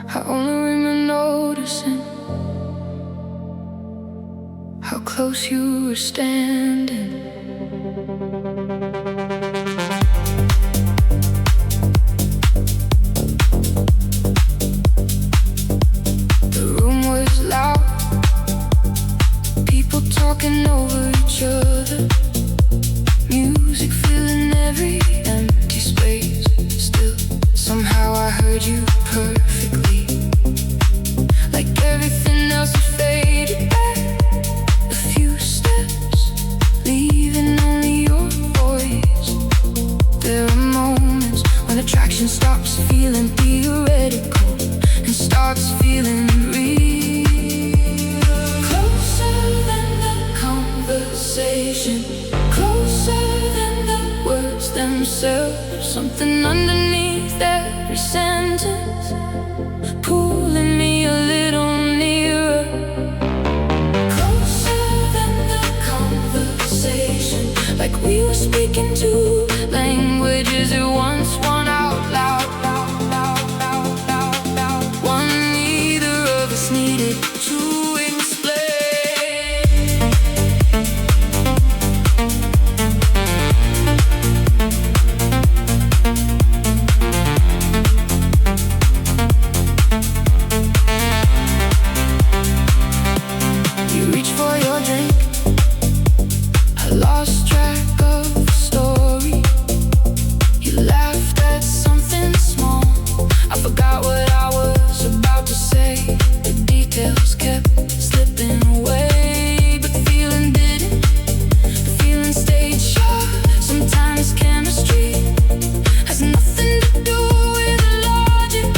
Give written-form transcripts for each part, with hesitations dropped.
I only remember noticing how close you were standing. The room was loud, people talking over each other, music filling every empty space. Still, somehow I heard you perfectly, like everything else had faded back a few steps, leaving only your voice. There are moments when attraction stops feeling theoretical and starts feeling real. Closer than the conversation, closer than the words themselves. Something underneath every sentence, pulling me a little nearer. Closer than the conversation, like we were speaking two languages at once, one out loud, loud, loud, loud, loud, loud. One neither of us needed to explain. You reach for your drink, I lost track of the story. You laughed at something small, I forgot what I was about to say. The details kept slipping away, but the feeling didn't. The feeling stayed sharp. Sometimes chemistry has nothing to do with logic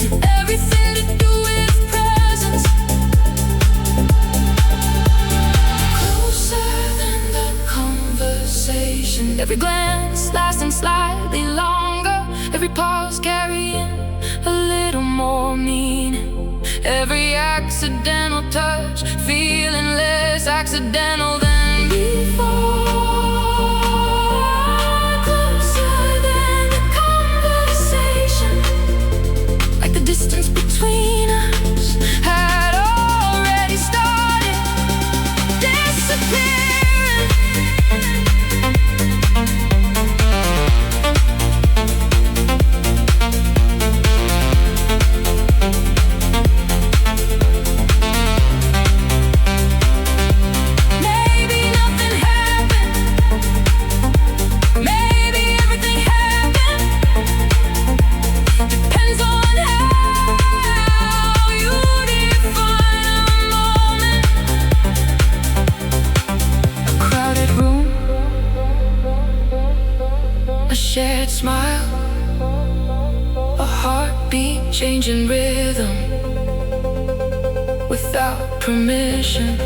and everything to do with presence. Closer than the conversation, every glance lasting slightly longer, every pause carrying a little more meaning, every accidental touch feeling less accidental than before. Closer than the conversation, like the distance between us had already started disappearing. Maybe nothing happened, maybe everything happened. Depends on how you define a moment. A crowded room, a shared smile, a heartbeat changing rhythm without permission.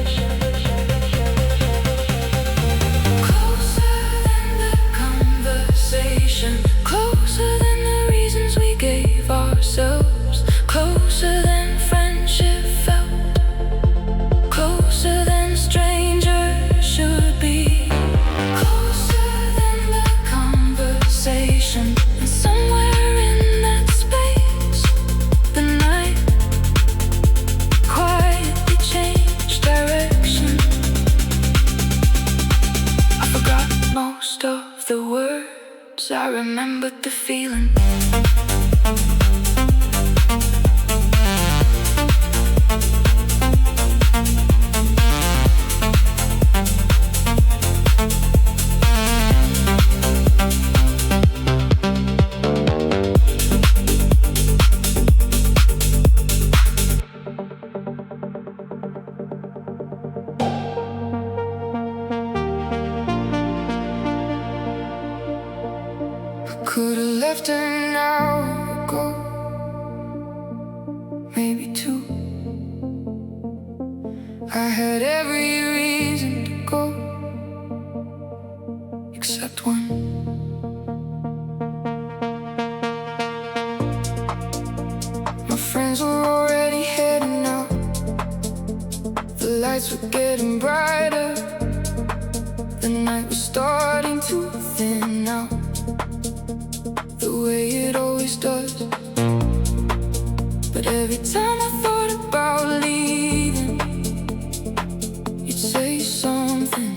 Closer than the conversation, closer than the reasons we gave ourselves, closer than friendship felt, closer than strangers should be. Closer than the conversation, and somewhere in that space, the night quietly changed direction. I forgot most of the words, I remembered the feeling. Could've left an hour ago, maybe two. I had every reason to go, except one. My friends were already heading out, the lights were getting brighter, the night was starting to thin out, the way it always does. every time I thought about leaving, you'd say something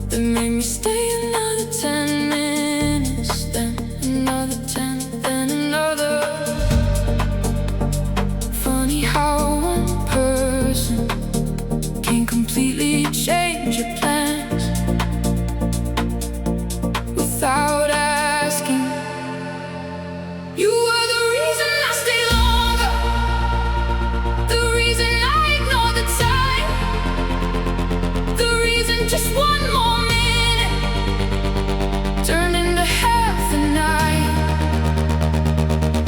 that made me stay another 10 minutes, then another 10, then another. Funny how one person can completely change your plans without asking. You were the reason I stay longer, the reason I ignore the time, the reason just one more minute turned into half a night.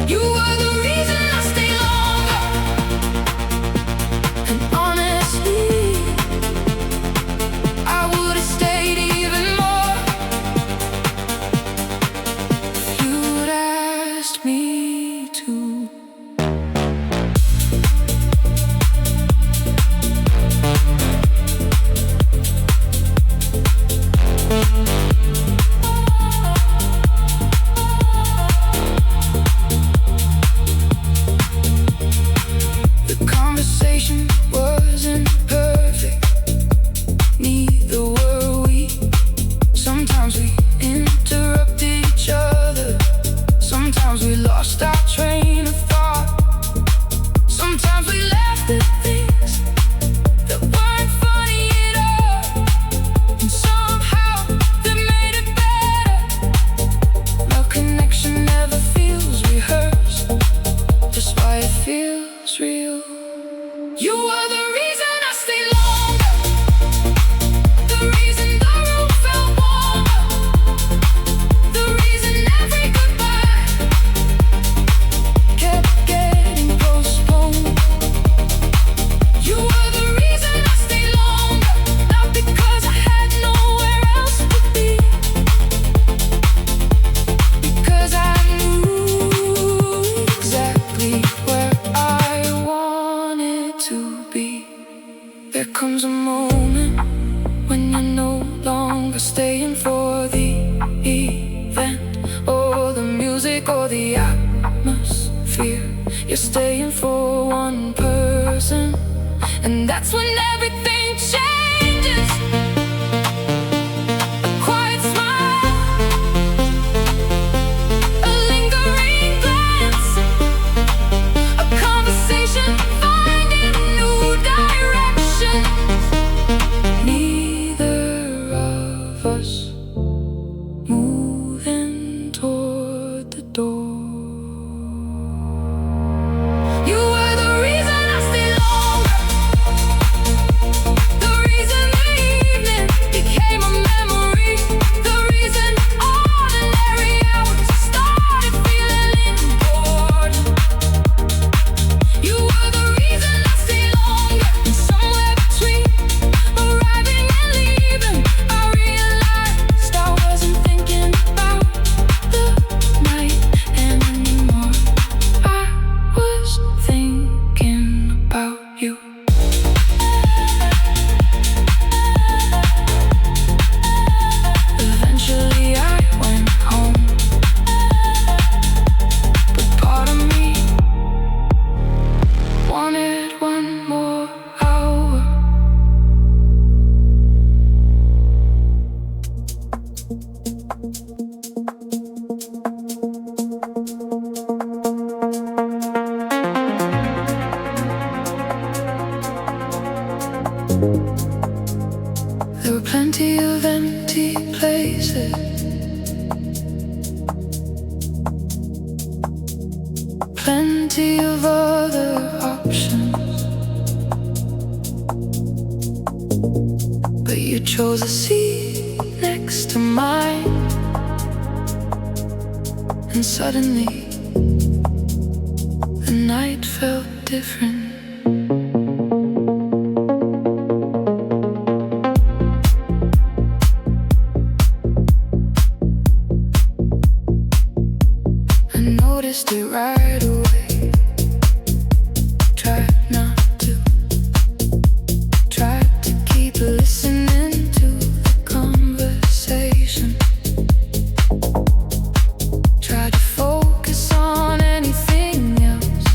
You were the reason I stay longer, and honestly, I would've stayed even more if you'd asked me to. The conversation wasn't perfect, neither were we. Sometimes we interrupted each other, sometimes we lost our train of thought, sometimes we laughed at things that weren't funny at all, and somehow that made it better. Our connection never feels rehearsed, just why it feels real. You are the reason I stay longer, the reason the room felt warmer, the reason every goodbye kept getting postponed. You are the reason I stay longer, not because I had nowhere else to be, because I knew exactly where I wanted to be. There comes a moment when you're no longer staying for the event or the music or the atmosphere. You're staying for one person, and that's when everything changes. A quiet smile, a lingering glance, a conversation finding new direction. Neither of us moving toward the door. You were the reason I stay longer, the reason the evening became a memory, the reason ordinary hours started feeling important. You were the reason I stay longer, and somewhere between arriving and leaving, I realized I wasn't thinking about the night anymore. I was thinking about you. Eventually I went home, but part of me wanted one more hour. There were plenty of empty places, plenty of other options, but you chose a seat next to mine, and suddenly the night felt different. I noticed it right away. Tried not to, tried to keep listening to the conversation, tried to focus on anything else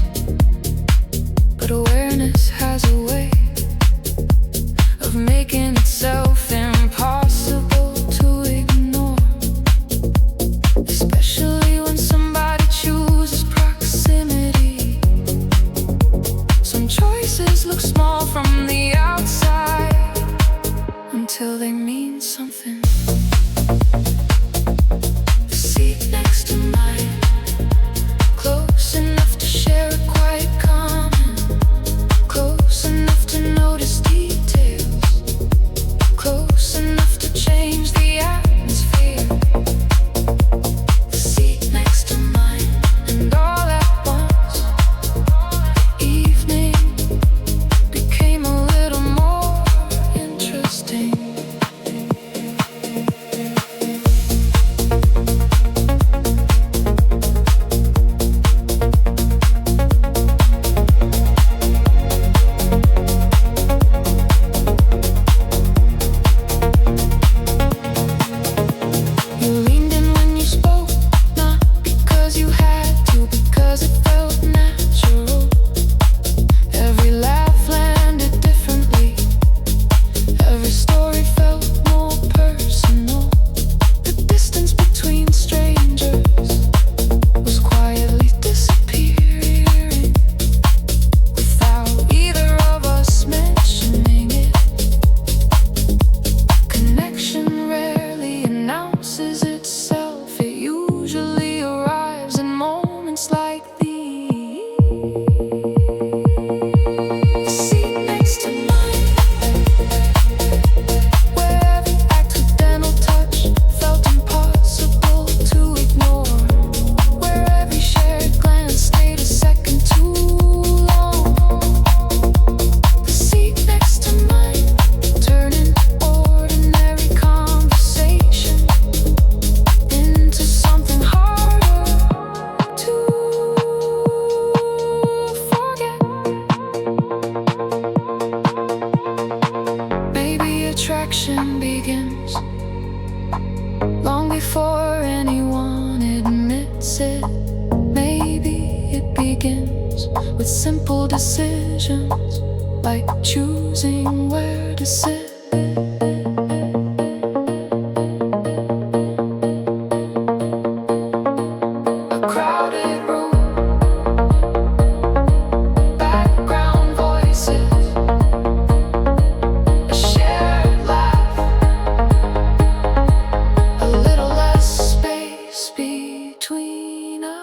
dreams with simple decisions, like choosing where to sit. A crowded room, background voices, a shared laugh, a little less space between us.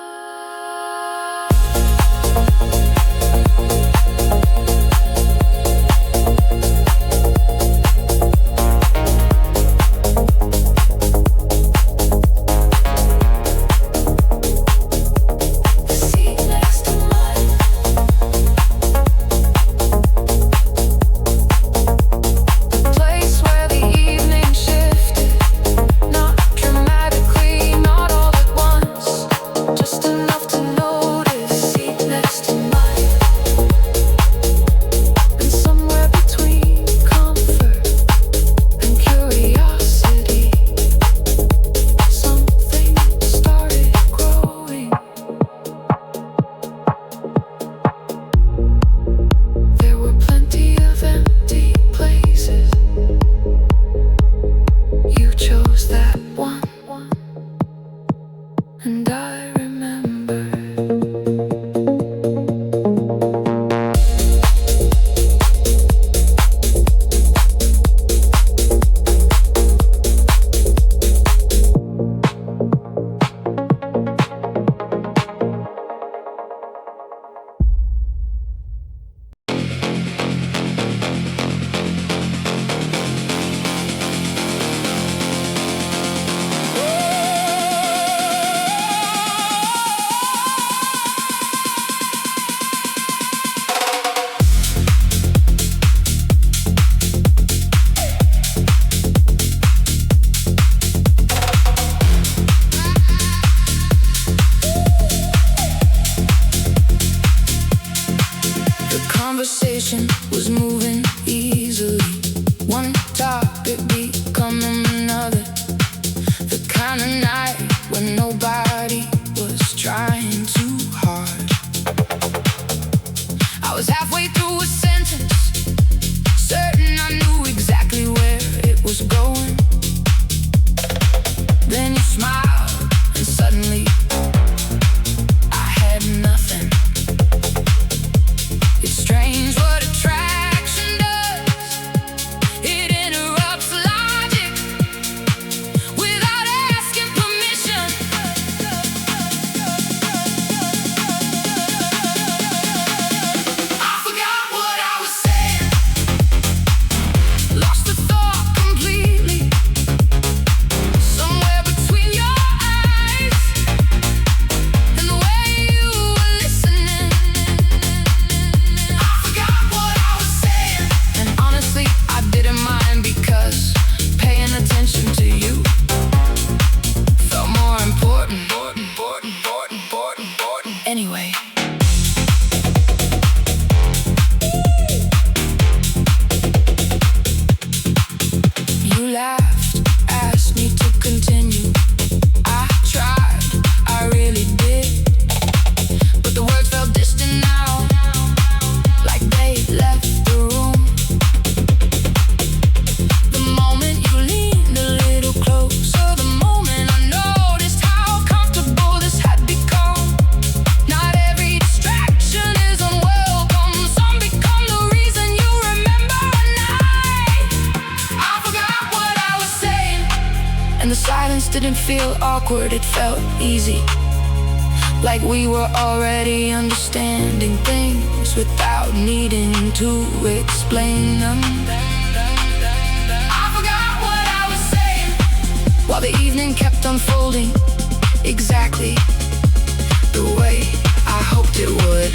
And I remember conversation was moving easily, one topic becoming another. The kind of night when nobody was trying too hard. I was halfway through a sentence, certain I knew exactly where it was going. Then you smiled, and suddenly I had nothing. It's strange what attraction does. It interrupts logic without asking permission. I forgot what I was saying, lost the thought completely, somewhere between your eyes and the way you were listening. I forgot what I was saying, and honestly I didn't mind, because paying attention to you felt more important. Anyway, you laughed, asked me to continue. I tried, I really did, but the words felt distant now, like they left the room. The moment you leaned a little closer, the moment I noticed how comfortable this had become. Not every distraction is unwelcome. Some become the reason you remember a night. I forgot what I was saying, and the silence didn't feel awkward, it felt easy, like we were already understanding things without needing to explain them. I forgot what I was saying, while the evening kept unfolding exactly the way I hoped it would.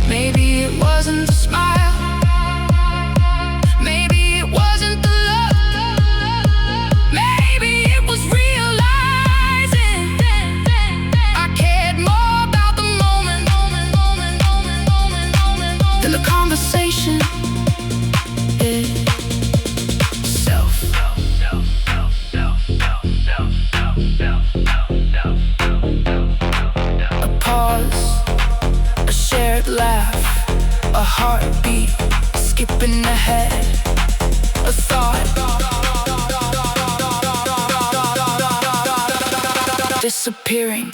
Maybe it wasn't the smile, maybe it wasn't the love, maybe it was realizing I cared more about the moment than the conversation. disappearing.